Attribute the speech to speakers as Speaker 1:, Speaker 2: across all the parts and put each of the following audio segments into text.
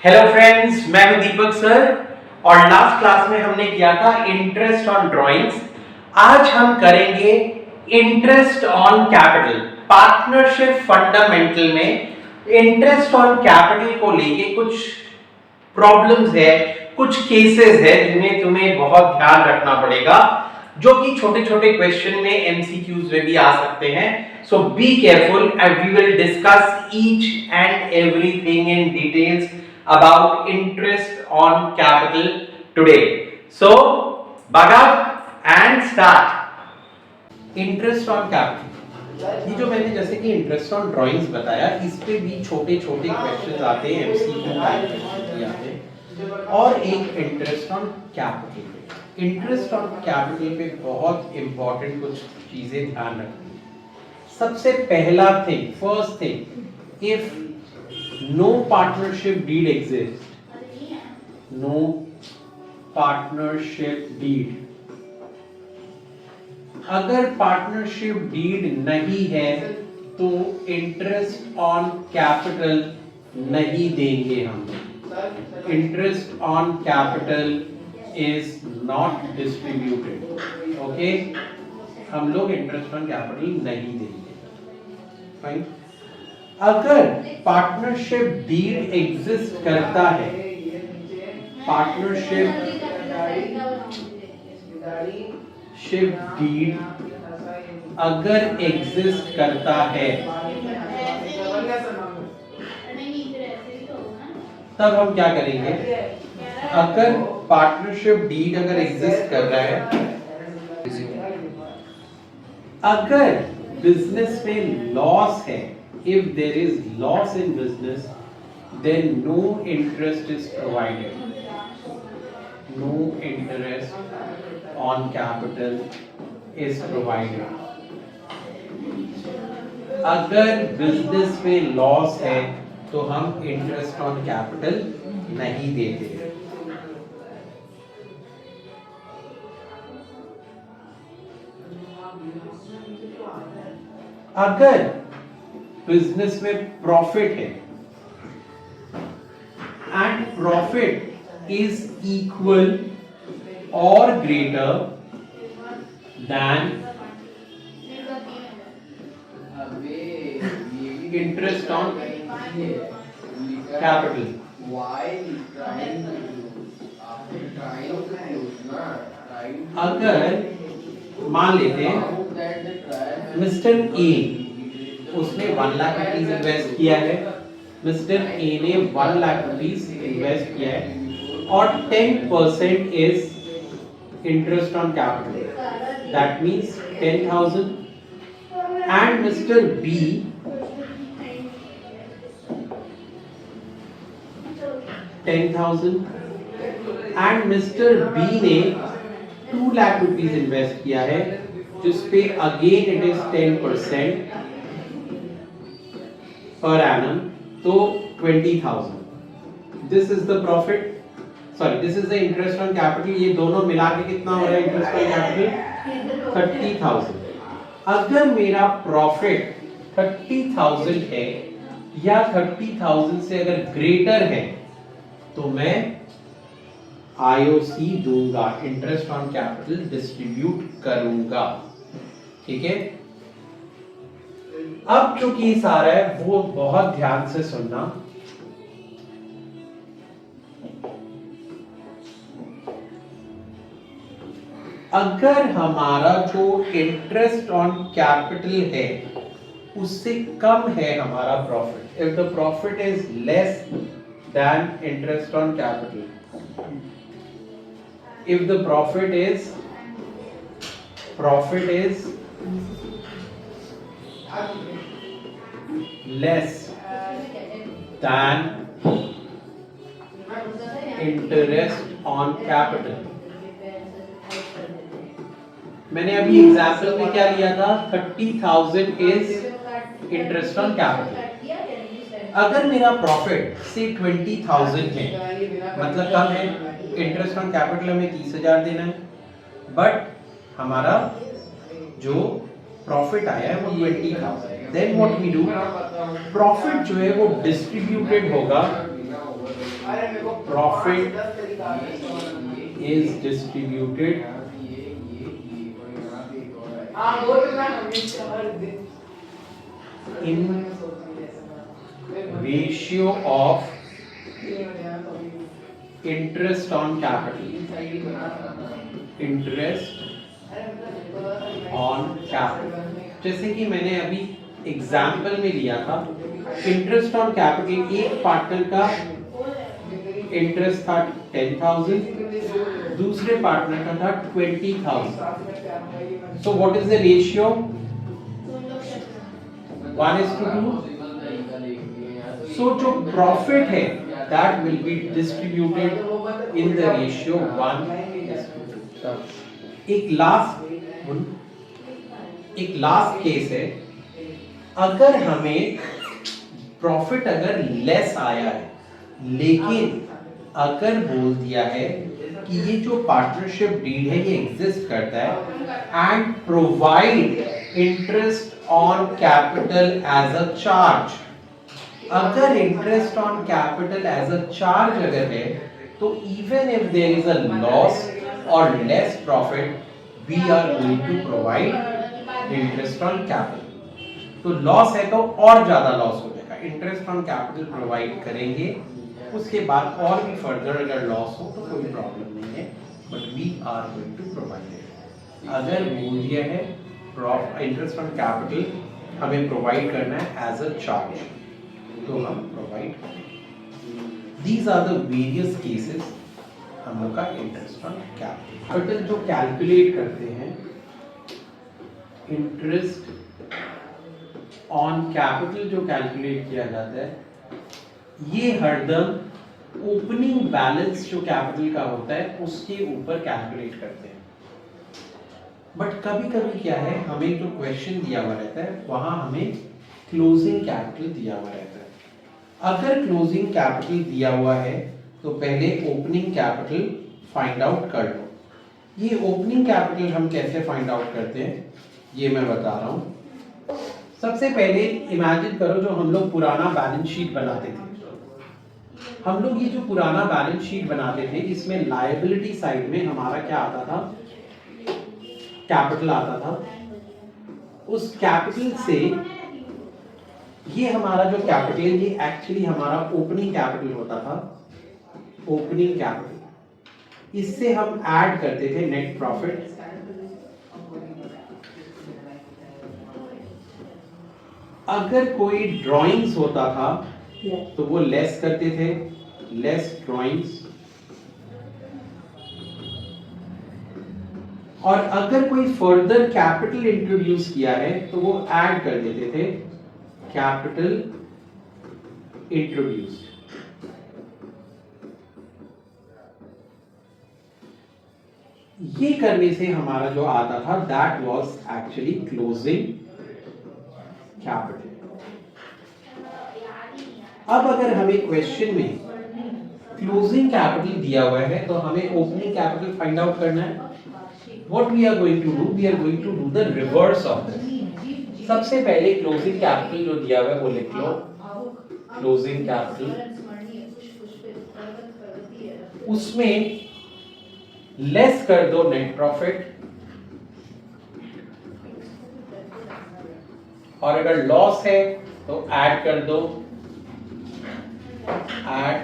Speaker 1: Hello friends, मैं हूं दीपक sir और लास्ट क्लास में हमने किया था इंटरेस्ट ऑन ड्राइंग्स। आज हम करेंगे interest on capital. Partnership fundamental में इंटरेस्ट ऑन कैपिटल को लेके कुछ प्रॉब्लम्स है, कुछ केसेस है जिन्हें तुम्हें बहुत ध्यान रखना पड़ेगा, जो कि छोटे छोटे क्वेश्चन में एमसीक्यूज में भी आ सकते हैं। So be careful and we will discuss each and everything in details about interest on capital today. So bug up and start. Interest on capital, ये जो मैंने जैसे कि इंटरेस्ट ऑन ड्राइंग्स बताया, इस पे भी छोटे छोटे क्वेश्चंस आते हैं, एमसीक्यू टाइप के आते हैं। और एक इंटरेस्ट ऑन कैपिटल पे, इंटरेस्ट ऑन कैपिटल पे बहुत इंपॉर्टेंट कुछ चीजें ध्यान रखनी है। सबसे पहला thing, first thing, if no partnership deed exists, no partnership deed, अगर पार्टनरशिप डीड नहीं है तो इंटरेस्ट ऑन कैपिटल नहीं देंगे हम। Interest on capital is not distributed. Okay, हम लोग इंटरेस्ट ऑन कैपिटल नहीं देंगे। फाइन। अगर पार्टनरशिप डीड एग्जिस्ट करता है, पार्टनरशिप डीड अगर एग्जिस्ट करता है, तब हम क्या करेंगे? अगर पार्टनरशिप डीड अगर एग्जिस्ट कर रहा है, अगर बिजनेस में लॉस है, if there is loss in business, then no interest is provided. No interest on capital is provided. अगर बिजनेस में लॉस है तो हम इंटरेस्ट ऑन कैपिटल नहीं देते। अगर बिजनेस में प्रॉफिट है एंड प्रॉफिट इज इक्वल और greater than interest on capital, अगर मान लेते हैं मिस्टर ए, उसने 1 लाख रुपीज इन्वेस्ट किया है, मिस्टर ए ने 1 लाख रुपीज इन्वेस्ट किया है और 10% is interest on capital, that means 10,000। And mister B 10,000 and mister B ने 2 लाख रुपीज इन्वेस्ट किया है, जिस पे again it is 10% per annum, तो 20,000। This is the profit, sorry this is the interest on capital. ये दोनों मिला के कितना हो रहा है इंटरेस्ट ऑन कैपिटल? 30,000। अगर मेरा प्रॉफिट 30,000 है या 30,000 से अगर ग्रेटर है तो मैं आईओसी दूंगा, इंटरेस्ट ऑन कैपिटल डिस्ट्रीब्यूट करूंगा। ठीक है। अब जो केस आ रहा है वो बहुत ध्यान से सुनना। अगर हमारा जो इंटरेस्ट ऑन कैपिटल है उससे कम है हमारा profit, if the profit is less than interest on capital, if the profit is less than interest on capital। मैंने अभी एग्जाम्पल में क्या लिया था? 30,000 इज इंटरेस्ट ऑन कैपिटल। अगर मेरा प्रॉफिट से 20,000 है, मतलब कम है, इंटरेस्ट ऑन कैपिटल हमें 30,000 देना है, बट हमारा जो प्रॉफिट आया है वो 20,000। Then what we do, profit जो है वो डिस्ट्रीब्यूटेड होगा profit is distributed in ratio of interest on capital. Interest on capital, जैसे कि मैंने अभी एग्जाम्पल में लिया था, इंटरेस्ट ऑन कैपिटल एक पार्टनर का इंटरेस्ट था 10,000, दूसरे पार्टनर का था 20,000. So what is the ratio? 1:2. सो जो प्रॉफिट है that will be distributed in the ratio 1:2. एक लास्ट केस है, अगर हमें प्रॉफिट अगर लेस आया है, लेकिन अगर बोल दिया है कि ये जो पार्टनरशिप डील है ये एग्जिस्ट करता है and provide interest on capital as a charge, अगर interest on capital as a charge अगर है, तो even if there is a loss or less profit, we are going to provide interest on capital. तो loss है तो और ज्यादा loss हो जाएगा, इंटरेस्ट ऑन कैपिटल प्रोवाइड करेंगे, उसके बाद और भी फर्दर अगर लॉस हो तो कोई प्रॉब्लम नहीं है, but we are going to provide it. अगर बोल दिया है इंटरेस्ट ऑन कैपिटल हमें प्रोवाइड करना है एज अ चार्ज, तो हम प्रोवाइड करेंगे. These are the various cases हम लोग का इंटरेस्ट ऑन कैपिटल जो कैलकुलेट करते हैं. इंटरेस्ट ऑन कैपिटल जो कैलकुलेट किया जाता है, ये हरदम ओपनिंग बैलेंस जो कैपिटल का होता है उसके ऊपर कैलकुलेट करते हैं. बट कभी कभी क्या है, हमें जो क्वेश्चन दिया हुआ रहता है वहां हमें क्लोजिंग कैपिटल दिया हुआ रहता है. अगर क्लोजिंग कैपिटल दिया हुआ है तो पहले ओपनिंग कैपिटल फाइंड आउट कर लो. ये ओपनिंग कैपिटल हम कैसे फाइंड आउट करते हैं ये मैं बता रहा हूं. सबसे पहले इमेजिन करो जो हम लोग पुराना बैलेंस शीट बनाते थे. हम लोग ये जो पुराना बैलेंस शीट बनाते थे इसमें लायबिलिटी साइड में हमारा क्या आता था, कैपिटल आता था. उस कैपिटल से ये हमारा जो कैपिटल है ये एक्चुअली हमारा ओपनिंग कैपिटल होता था. ओपनिंग कैपिटल इससे हम ऐड करते थे नेट प्रॉफिट. अगर कोई ड्राइंग्स होता था तो वो लेस करते थे, लेस ड्राइंग्स. और अगर कोई फर्दर कैपिटल इंट्रोड्यूस किया है तो वो ऐड कर देते थे कैपिटल इंट्रोड्यूस्ड. ये करने से हमारा जो आता था that was actually closing capital. अब अगर हमें क्वेश्चन में क्लोजिंग कैपिटल दिया हुआ है तो हमें ओपनिंग कैपिटल फाइंड आउट करना है. What we are going to do, we are going to do the reverse of this. सबसे पहले क्लोजिंग कैपिटल जो दिया हुआ है वो लिख लो. क्लोजिंग कैपिटल, उसमें लेस कर दो नेट प्रॉफिट, और अगर लॉस है तो ऐड कर दो ऐड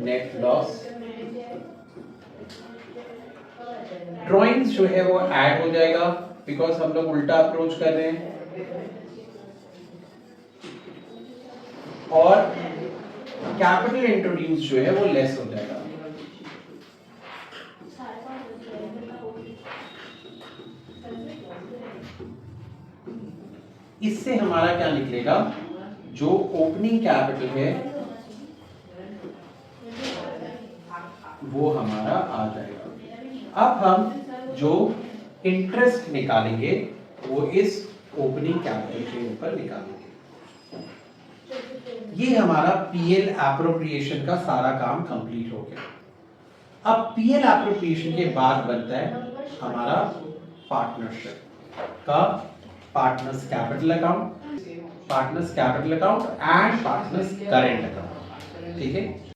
Speaker 1: नेट लॉस. ड्राइंग्स जो है वो ऐड हो जाएगा बिकॉज हम लोग उल्टा अप्रोच कर रहे हैं. और कैपिटल इंट्रोड्यूस जो है वो लेस हो जाएगा. इससे हमारा क्या निकलेगा, जो ओपनिंग कैपिटल है वो हमारा आ जाएगा. अब हम जो इंटरेस्ट निकालेंगे वो इस ओपनिंग कैपिटल के ऊपर निकालेंगे. ये हमारा पीएल एप्रोप्रिएशन का सारा काम कंप्लीट हो गया. अब पीएल एप्रोप्रिएशन के बाद बनता है हमारा पार्टनरशिप का partners capital account and partners current account. ठीक है।